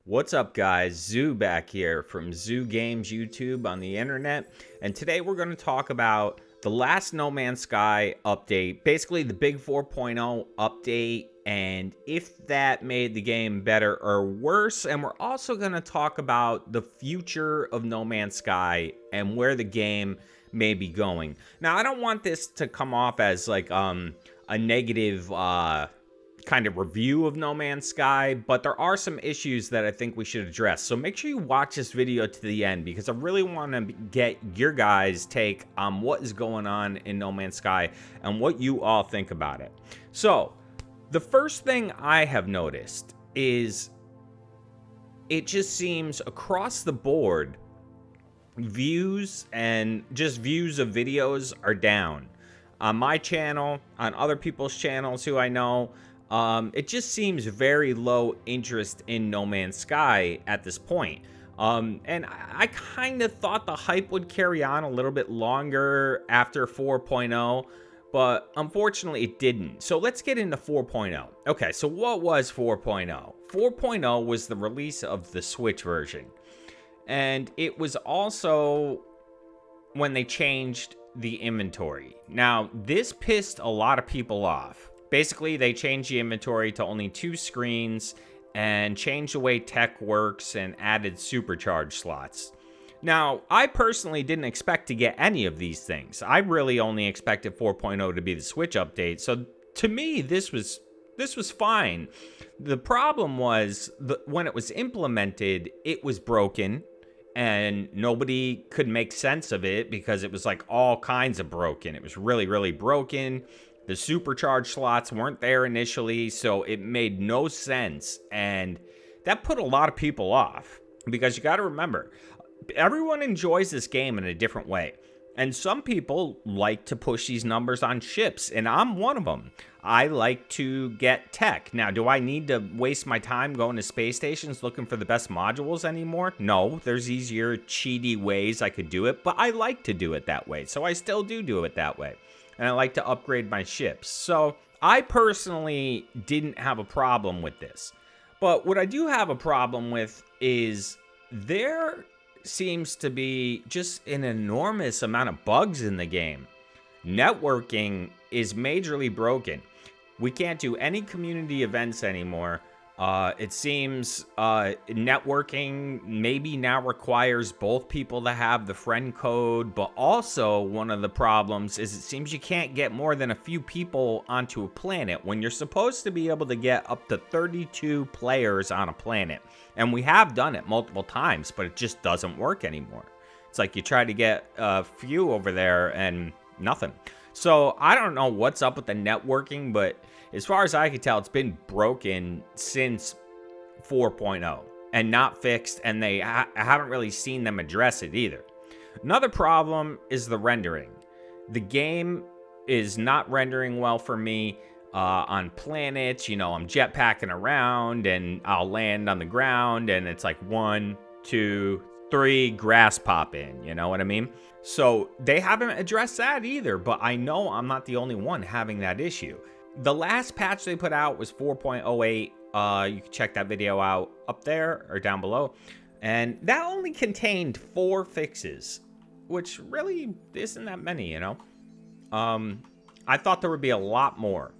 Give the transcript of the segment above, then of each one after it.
What's up, guys? Zoo back here from Zoo Games YouTube on the internet, and today we're going to talk about the last No Man's Sky update, basically the big 4.0 update, and if that made the game better or worse. And we're also going to talk about the future of No Man's Sky and where the game may be going. Now, I don't want this to come off as like a negative kind of review of No Man's Sky, but there are some issues that I think we should address. So make sure you watch this video to the end, because I really want to get your guys' take on what is going on in No Man's Sky and what you all think about it. So the first thing I have noticed is it just seems across the board, views and just views of videos are down. On my channel, on other people's channels who I know, it just seems very low interest in No Man's Sky at this point. And I kind of thought the hype would carry on a little bit longer after 4.0, but unfortunately it didn't. So let's get into 4.0. Okay, so what was 4.0? 4.0 was the release of the Switch version. And it was also when they changed the inventory. Now, this pissed a lot of people off. Basically, they changed the inventory to only 2 screens and changed the way tech works and added supercharge slots. Now, I personally didn't expect to get any of these things. I really only expected 4.0 to be the Switch update. So to me, this was fine. The problem was when it was implemented, it was broken and nobody could make sense of it because it was like all kinds of broken. It was really, really broken. The supercharge slots weren't there initially, so it made no sense. And that put a lot of people off, because you got to remember, everyone enjoys this game in a different way. And some people like to push these numbers on ships, and I'm one of them. I like to get tech. Now, do I need to waste my time going to space stations looking for the best modules anymore? No, there's easier, cheaty ways I could do it, but I like to do it that way, so I still do it that way. And I like to upgrade my ships. So I personally didn't have a problem with this. But what I do have a problem with is there seems to be just an enormous amount of bugs in the game. Networking is majorly broken. We can't do any community events anymore. It seems networking maybe now requires both people to have the friend code, but also one of the problems is it seems you can't get more than a few people onto a planet when you're supposed to be able to get up to 32 players on a planet. And we have done it multiple times, but it just doesn't work anymore. It's like you try to get a few over there and nothing. So I don't know what's up with the networking, but as far as I can tell, it's been broken since 4.0 and not fixed, and I haven't really seen them address it either. Another problem is the rendering. The game is not rendering well for me on planets. You know, I'm jetpacking around and I'll land on the ground and it's like 1, 2, 3 grass pop in, you know what I mean? So they haven't addressed that either, but I know I'm not the only one having that issue. The last patch they put out was 4.08. You can check that video out up there or down below. And that only contained 4 fixes, which really isn't that many, you know? I thought there would be a lot more.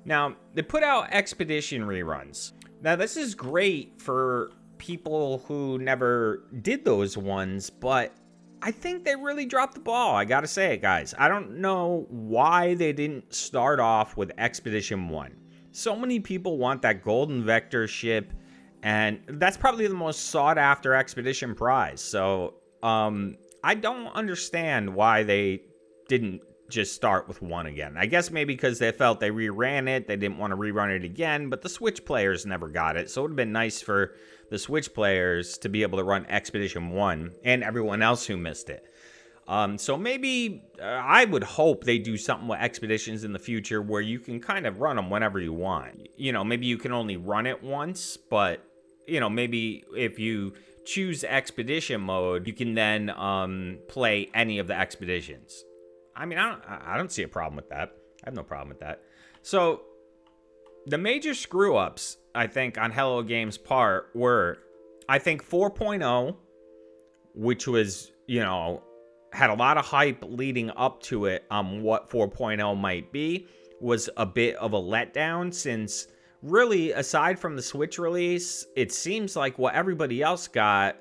Now, they put out expedition reruns. Now, this is great for people who never did those ones, but I think they really dropped the ball. I gotta say it, guys. I don't know why they didn't start off with Expedition 1. So many people want that Golden Vector ship, and that's probably the most sought-after expedition prize. So, I don't understand why they didn't just start with 1 again. I guess maybe because they felt they reran it, they didn't want to rerun it again, but the Switch players never got it, so it would have been nice for the Switch players to be able to run Expedition 1 and everyone else who missed it. So maybe I would hope they do something with Expeditions in the future where you can kind of run them whenever you want. You know, maybe you can only run it once, but, you know, maybe if you choose Expedition mode, you can then play any of the expeditions. I mean, I don't see a problem with that. I have no problem with that. So the major screw-ups, I think, on Hello Games' part were I think 4.0, which was, had a lot of hype leading up to it on what 4.0 might be, was a bit of a letdown, since really, aside from the Switch release, it seems like what everybody else got,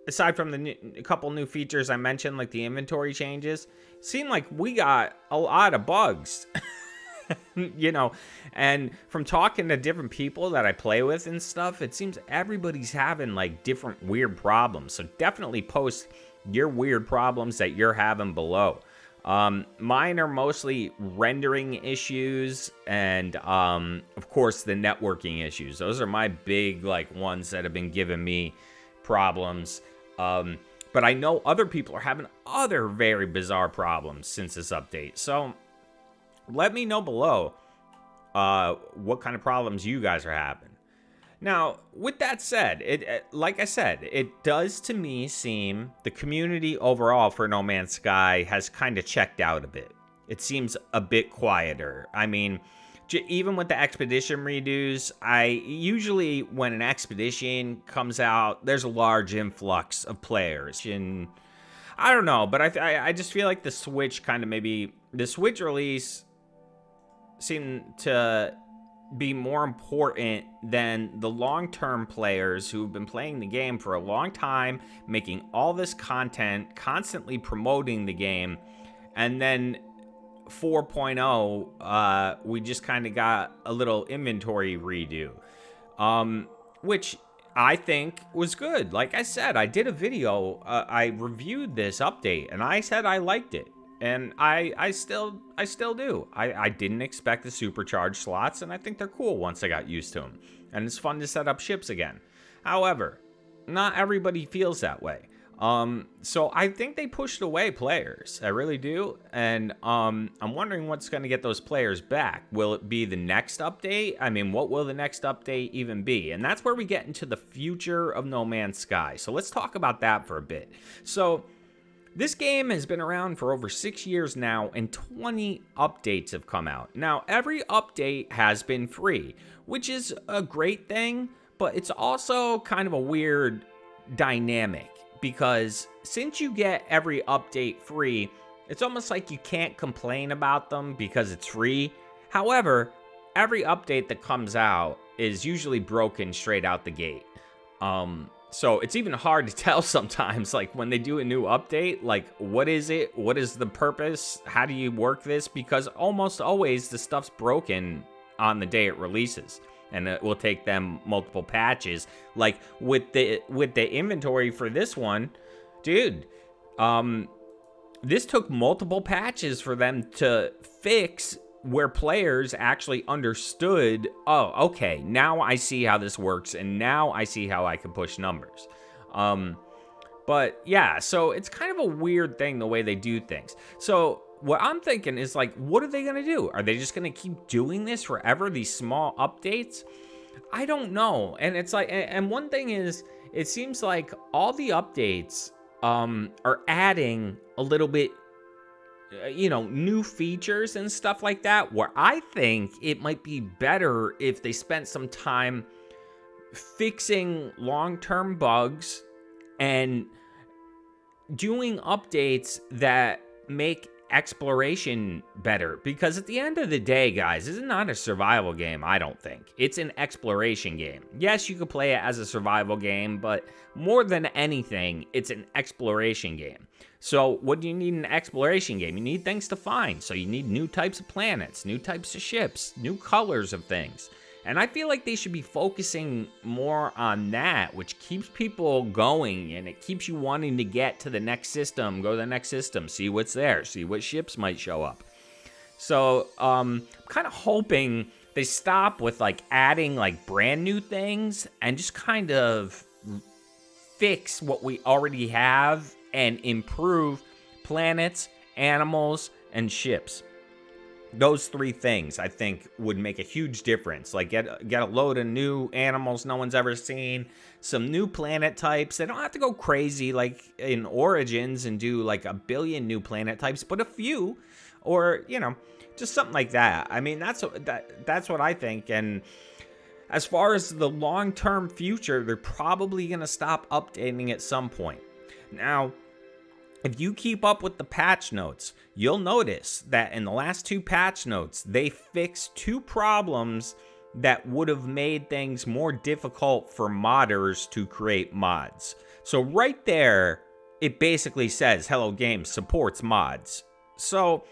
aside from a couple new features I mentioned, like the inventory changes, seemed like we got a lot of bugs. And from talking to different people that I play with and stuff, it seems everybody's having like different weird problems. So definitely post your weird problems that you're having below. Mine are mostly rendering issues and, of course, the networking issues. Those are my big ones that have been giving me problems. But I know other people are having other very bizarre problems since this update. So let me know below what kind of problems you guys are having. Now, with that said, like I said, it does to me seem the community overall for No Man's Sky has kind of checked out a bit. It seems a bit quieter. I mean, even with the expedition redos, usually when an expedition comes out, there's a large influx of players. And I don't know, but I just feel like the Switch release seemed to be more important than the long-term players who've been playing the game for a long time, making all this content, constantly promoting the game, and then 4.0, we just kind of got a little inventory redo, which I think was good. Like I said, I did a video, I reviewed this update, and I said I liked it. And I still do. I didn't expect the supercharged slots, and I think they're cool once I got used to them. And it's fun to set up ships again. However, not everybody feels that way. So I think they pushed away players. I really do. And I'm wondering what's going to get those players back. Will it be the next update? I mean, what will the next update even be? And that's where we get into the future of No Man's Sky. So let's talk about that for a bit. So this game has been around for over 6 years now, and 20 updates have come out. Now, every update has been free, which is a great thing, but it's also kind of a weird dynamic, because since you get every update free, it's almost like you can't complain about them because it's free. However, every update that comes out is usually broken straight out the gate. So it's even hard to tell sometimes, like when they do a new update, like what is it? What is the purpose? How do you work this? Because almost always the stuff's broken on the day it releases, and it will take them multiple patches. Like with the inventory for this one, dude, this took multiple patches for them to fix, where players actually understood, oh, okay, now I see how this works, and now I see how I can push numbers. But yeah, so it's kind of a weird thing the way they do things. So what I'm thinking is, like, what are they going to do? Are they just going to keep doing this forever, these small updates? I don't know. And it's like, and one thing is, it seems like all the updates are adding a little bit, new features and stuff like that, where I think it might be better if they spent some time fixing long-term bugs and doing updates that make exploration better. Because at the end of the day, guys, this is not a survival game, I don't think. It's an exploration game. Yes, you could play it as a survival game, but more than anything, it's an exploration game. So what do you need in an exploration game? You need things to find. So you need new types of planets, new types of ships, new colors of things. And I feel like they should be focusing more on that, which keeps people going, and it keeps you wanting to get to the next system, go to the next system, see what's there, see what ships might show up. So I'm kind of hoping they stop with adding brand new things and just kind of fix what we already have and improve planets, animals, and ships. Those three things, I think, would make a huge difference. Get a load of new animals no one's ever seen, some new planet types. They don't have to go crazy like in Origins and do a billion new planet types, but a few, or just something like that. I mean, that's what I think. And as far as the long-term future, they're probably going to stop updating at some point. Now, if you keep up with the patch notes, you'll notice that in the last 2 patch notes, they fixed 2 problems that would have made things more difficult for modders to create mods. So right there, it basically says Hello Games supports mods. So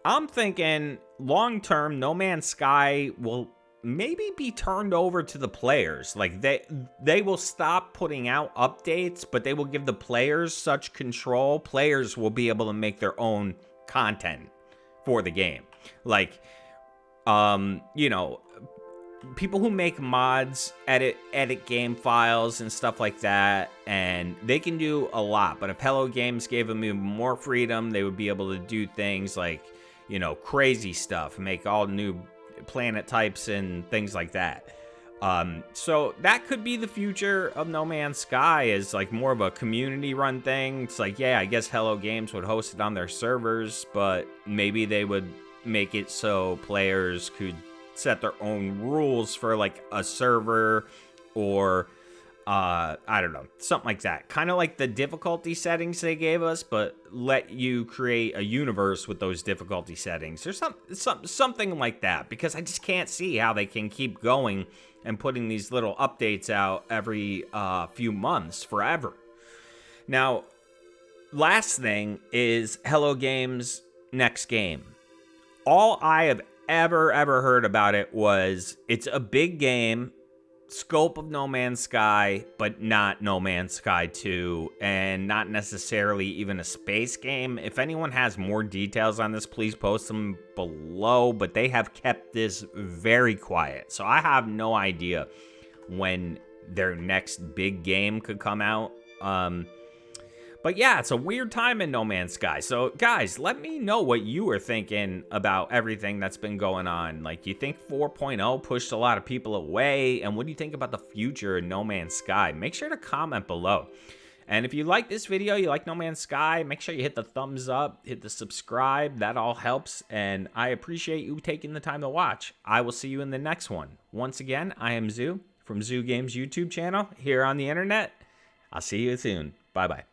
I'm thinking long-term, No Man's Sky will maybe be turned over to the players. Like they will stop putting out updates, but they will give the players such control. Players will be able to make their own content for the game. Like, you know, people who make mods edit game files and stuff like that, and they can do a lot. But if Hello Games gave them even more freedom, they would be able to do things like, you know, crazy stuff, make all new planet types and things like that. So that could be the future of No Man's Sky, is like more of a community run thing. It's like, yeah, I guess Hello Games would host it on their servers, but maybe they would make it so players could set their own rules for like a server, or I don't know, something like that. Kind of like the difficulty settings they gave us, but let you create a universe with those difficulty settings, or something like that. Because I just can't see how they can keep going and putting these little updates out every few months forever. Now, last thing is Hello Games' next game. All I have ever heard about it was it's a big game, scope of No Man's Sky, but not No Man's Sky 2, and not necessarily even a space game. If anyone has more details on this, please post them below, but they have kept this very quiet. So I have no idea when their next big game could come out. But yeah, it's a weird time in No Man's Sky. So guys, let me know what you were thinking about everything that's been going on. Like, you think 4.0 pushed a lot of people away? And what do you think about the future in No Man's Sky? Make sure to comment below. And if you like this video, you like No Man's Sky, make sure you hit the thumbs up, hit the subscribe. That all helps. And I appreciate you taking the time to watch. I will see you in the next one. Once again, I am Xxiou from Xxiou Games YouTube channel here on the internet. I'll see you soon. Bye-bye.